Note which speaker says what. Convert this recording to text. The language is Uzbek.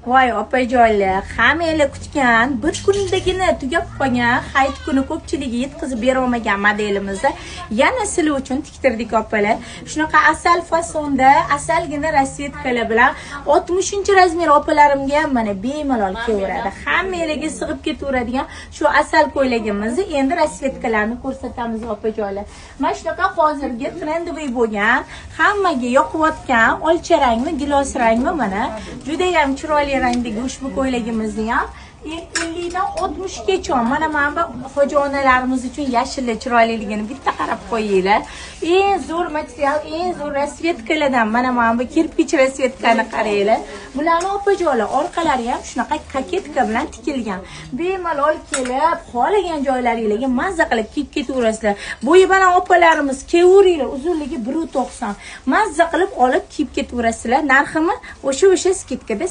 Speaker 1: Voy opajoylar, hammalar kutgan, bir kundagina tugab qolgan hayit kuni ko'pchiligi yetkazib bera olmagan modelimizni yana sizlar uchun tiktirdik opalar. Shunaqa asal fasonda, asalgina rasvetkalar bilan 60-razmer opalarimga ham mana bemalol kelaveradi. Hammalarga sig'ib ketaveradigan shu asal ko'ylagimizni endi rasvetkalarni ko'rsatamiz opajoylar. Mana shunaqa hozirgi trendoviy bo'lgan, hammaga yoqayotgan olcha rangmi, gilos rangmi mana juda ham chiroyli rangdagi ushbu ko'ylagimizni ham 50 dan 60 gacha mana bu xo'jaonalarimiz uchun yashil chiroyliligini bitta qarab qo'yinglar. Eng zo'r material, eng zo'r rasvetkalardan mana bu kirpich rasvetkani qaranglar. Bularning opajoylar orqalari ham shunaqa koketka bilan tikilgan. Bemalol kelib, xohlagan joylaringizga mazza qilib kiyib ketaverasizlar. Bo'yi baland opalarimiz kevuringlar, uzunligi 1.90. Mazza qilib olib kiyib ketaverasizlar. Narximi o'sha skidkada